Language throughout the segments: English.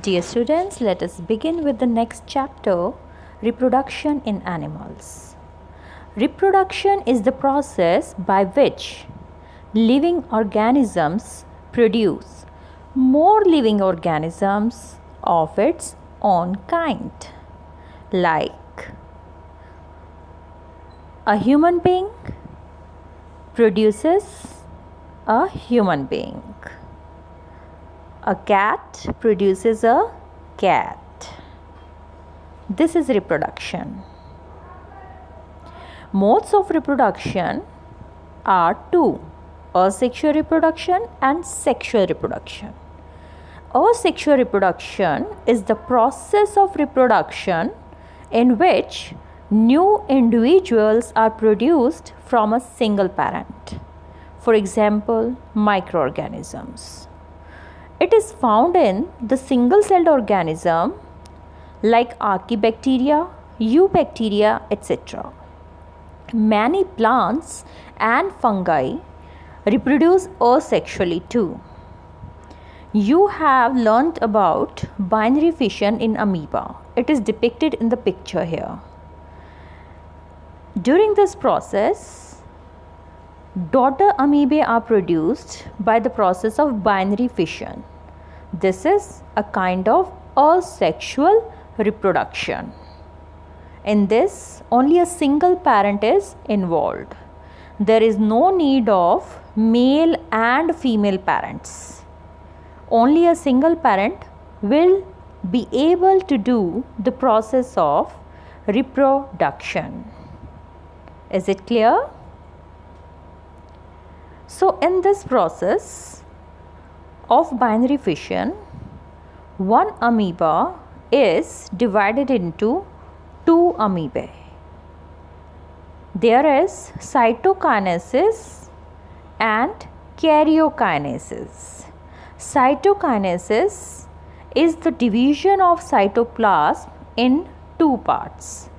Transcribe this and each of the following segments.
Dear students, let us begin with the next chapter, reproduction in animals. Reproduction is the process by which living organisms produce more living organisms of its own kind. Like a human being produces a human being. A cat produces a cat. This is reproduction. Modes of reproduction are two: asexual reproduction and sexual reproduction. Asexual reproduction is the process of reproduction in which new individuals are produced from a single parent. For example, microorganisms. It is found in the single-celled organism like archaebacteria, eubacteria, etc. Many plants and fungi reproduce asexually too. You have learnt about binary fission in amoeba. It is depicted in the picture here. During this process, daughter amoebae are produced by the process of binary fission. This is a kind of asexual reproduction. In this, only a single parent is involved. There is no need of male and female parents. Only a single parent will be able to do the process of reproduction. Is it clear? So, in this process of binary fission, one amoeba is divided into two amoebae. There is cytokinesis and karyokinesis. Cytokinesis is the division of cytoplasm in two parts,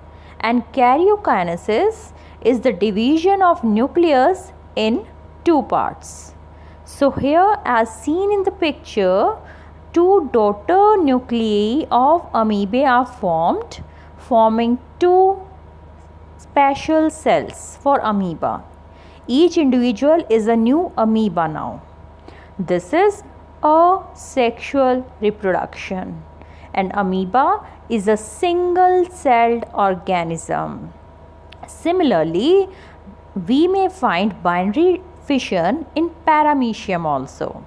and karyokinesis is the division of nucleus in two parts. So here, as seen in the picture, two daughter nuclei of amoebae are formed, forming two special cells for amoeba. Each individual is a new amoeba now. This is asexual reproduction, and amoeba is a single-celled organism. Similarly, we may find binary fission in paramecium also,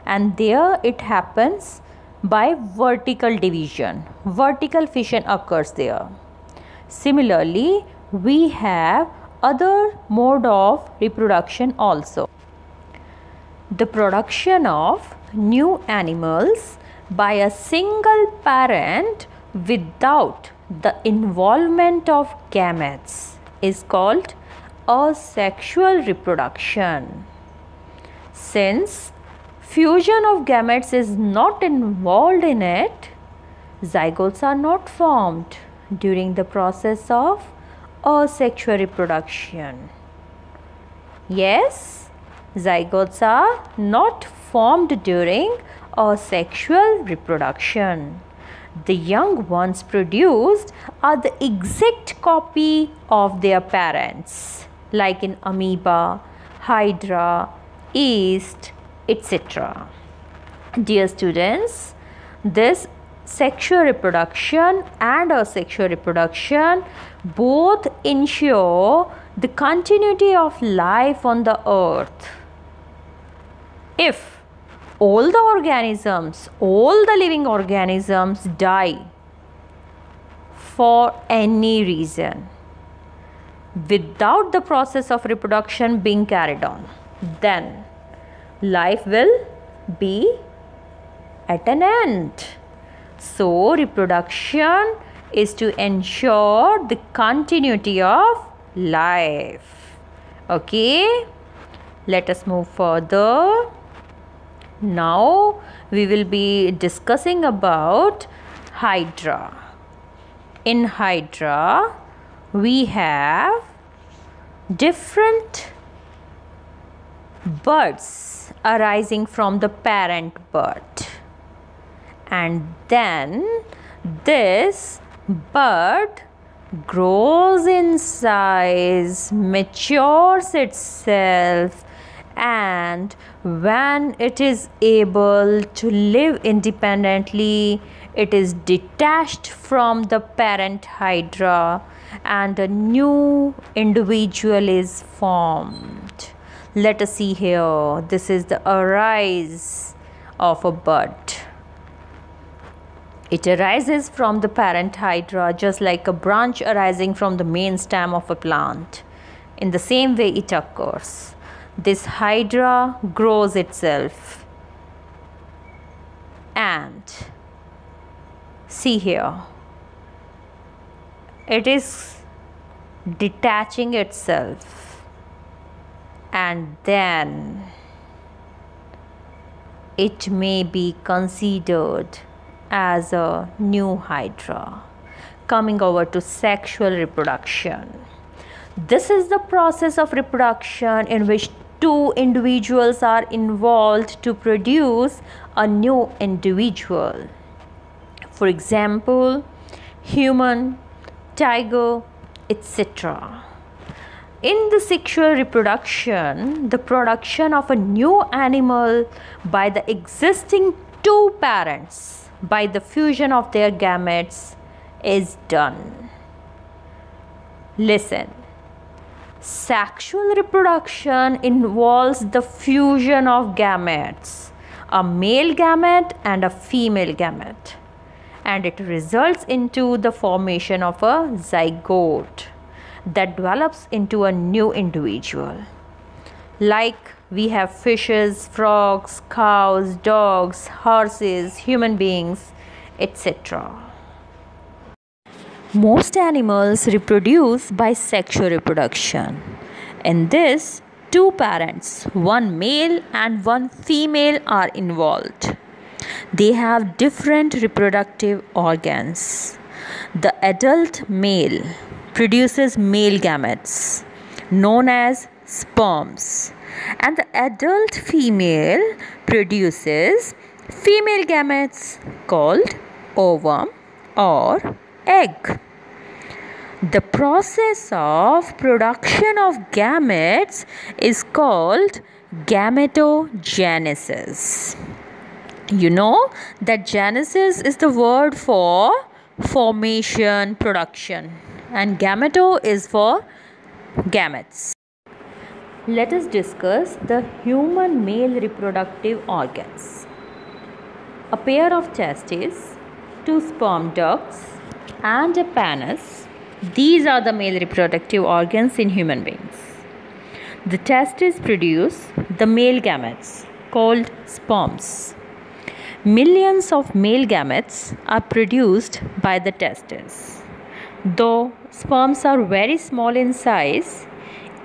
and there it happens by vertical division. Vertical fission occurs there. Similarly, we have other mode of reproduction also. The production of new animals by a single parent without the involvement of gametes is called asexual reproduction. Since fusion of gametes is not involved in it, zygotes are not formed during the process of asexual reproduction. Yes, zygotes are not formed during asexual reproduction. The young ones produced are the exact copy of their parents, like in amoeba, hydra, yeast, etc. Dear students, this sexual reproduction and asexual reproduction both ensure the continuity of life on the earth. If all the organisms, all the living organisms die for any reason without the process of reproduction being carried on, then life will be at an end. So, reproduction is to ensure the continuity of life. Okay, let us move further. Now, we will be discussing about hydra. In hydra, we have different buds arising from the parent bud, and then this bud grows in size, matures itself, and when it is able to live independently, it is detached from the parent hydra and a new individual is formed. Let us see here. This is the arise of a bud. It arises from the parent hydra just like a branch arising from the main stem of a plant. In the same way it occurs. This hydra grows itself. And see here. It is detaching itself. And then it may be considered as a new hydra. Coming over to sexual reproduction. This is the process of reproduction in which two individuals are involved to produce a new individual. For example, human, tiger, etc. In the sexual reproduction, the production of a new animal by the existing two parents by the fusion of their gametes is done. Listen. Sexual reproduction involves the fusion of gametes, a male gamete and a female gamete, and it results into the formation of a zygote that develops into a new individual. Like we have fishes, frogs, cows, dogs, horses, human beings, etc. Most animals reproduce by sexual reproduction. In this, two parents, one male and one female, are involved. They have different reproductive organs. The adult male produces male gametes known as sperms, and the adult female produces female gametes called ovum or egg. The process of production of gametes is called gametogenesis. You know that genesis is the word for formation, production, and gameto is for gametes. Let us discuss the human male reproductive organs. A pair of testes, two sperm ducts, and a penis. These are the male reproductive organs in human beings. The testes produce the male gametes called sperms. Millions of male gametes are produced by the testes. Though sperms are very small in size,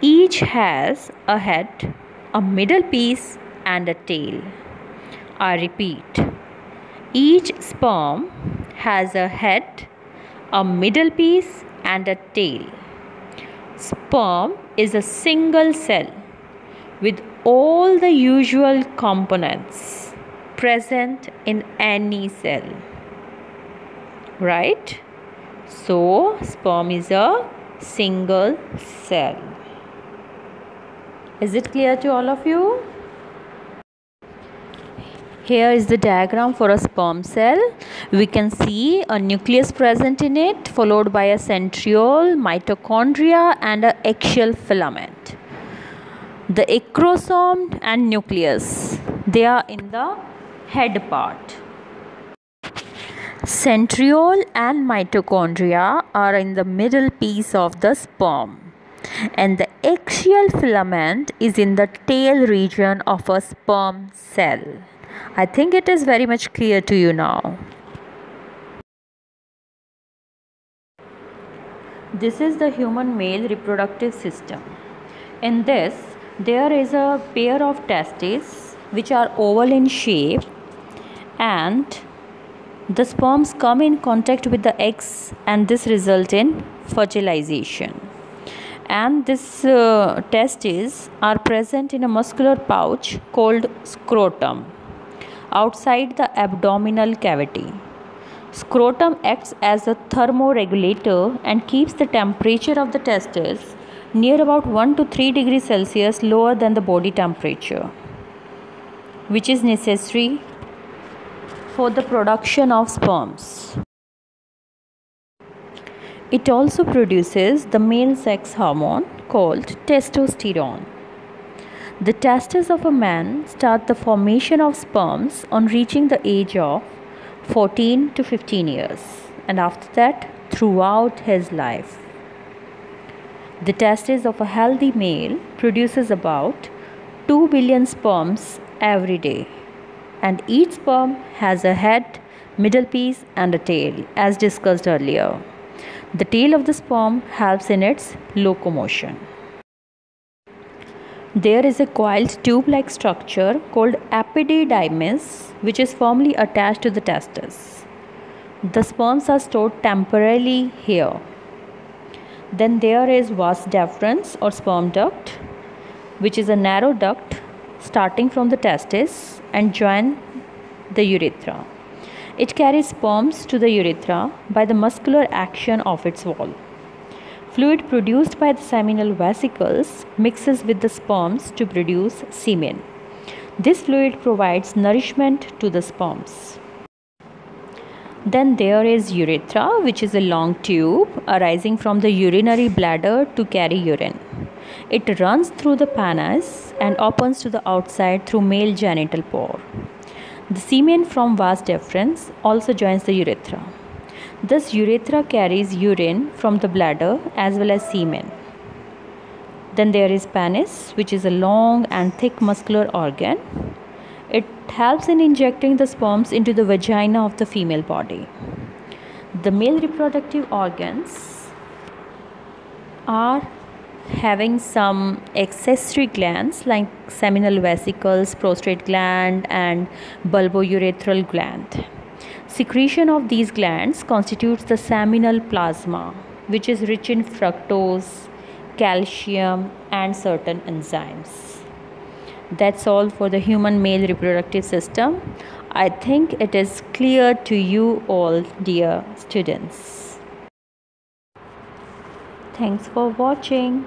each has a head, a middle piece, and a tail. I repeat, each sperm has a head, a middle piece, and a tail. Sperm is a single cell with all the usual components present in any cell. Right? So, sperm is a single cell. Is it clear to all of you? Here is the diagram for a sperm cell. We can see a nucleus present in it, followed by a centriole, mitochondria, and an axial filament. The acrosome and nucleus, they are in the head part. Centriole and mitochondria are in the middle piece of the sperm. And the axial filament is in the tail region of a sperm cell. I think it is very much clear to you now. This is the human male reproductive system. In this, there is a pair of testes which are oval in shape, and the sperms come in contact with the eggs, and this results in fertilization. And this testes are present in a muscular pouch called scrotum. outside the abdominal cavity. Scrotum acts as a thermoregulator and keeps the temperature of the testes near about 1 to 3 degrees Celsius lower than the body temperature, which is necessary for the production of sperms. It also produces the male sex hormone called testosterone. The testes of a man start the formation of sperms on reaching the age of 14 to 15 years, and after that throughout his life. The testes of a healthy male produces about 2 billion sperms every day, and each sperm has a head, middle piece and a tail, as discussed earlier. The tail of the sperm helps in its locomotion. There is a coiled tube-like structure called epididymis, which is firmly attached to the testes. The sperms are stored temporarily here. Then there is vas deferens or sperm duct, which is a narrow duct starting from the testis and join the urethra. It carries sperms to the urethra by the muscular action of its wall. Fluid produced by the seminal vesicles mixes with the sperms to produce semen. This fluid provides nourishment to the sperms. Then there is urethra, which is a long tube arising from the urinary bladder to carry urine. It runs through the penis and opens to the outside through male genital pore. The semen from vas deferens also joins the urethra. Thus, urethra carries urine from the bladder as well as semen. Then there is penis, which is a long and thick muscular organ. It helps in injecting the sperms into the vagina of the female body. The male reproductive organs are having some accessory glands like seminal vesicles, prostate gland and bulbourethral gland. Secretion of these glands constitutes the seminal plasma, which is rich in fructose, calcium and certain enzymes. That's all for the human male reproductive system. I think it is clear to you all, dear students. Thanks for watching.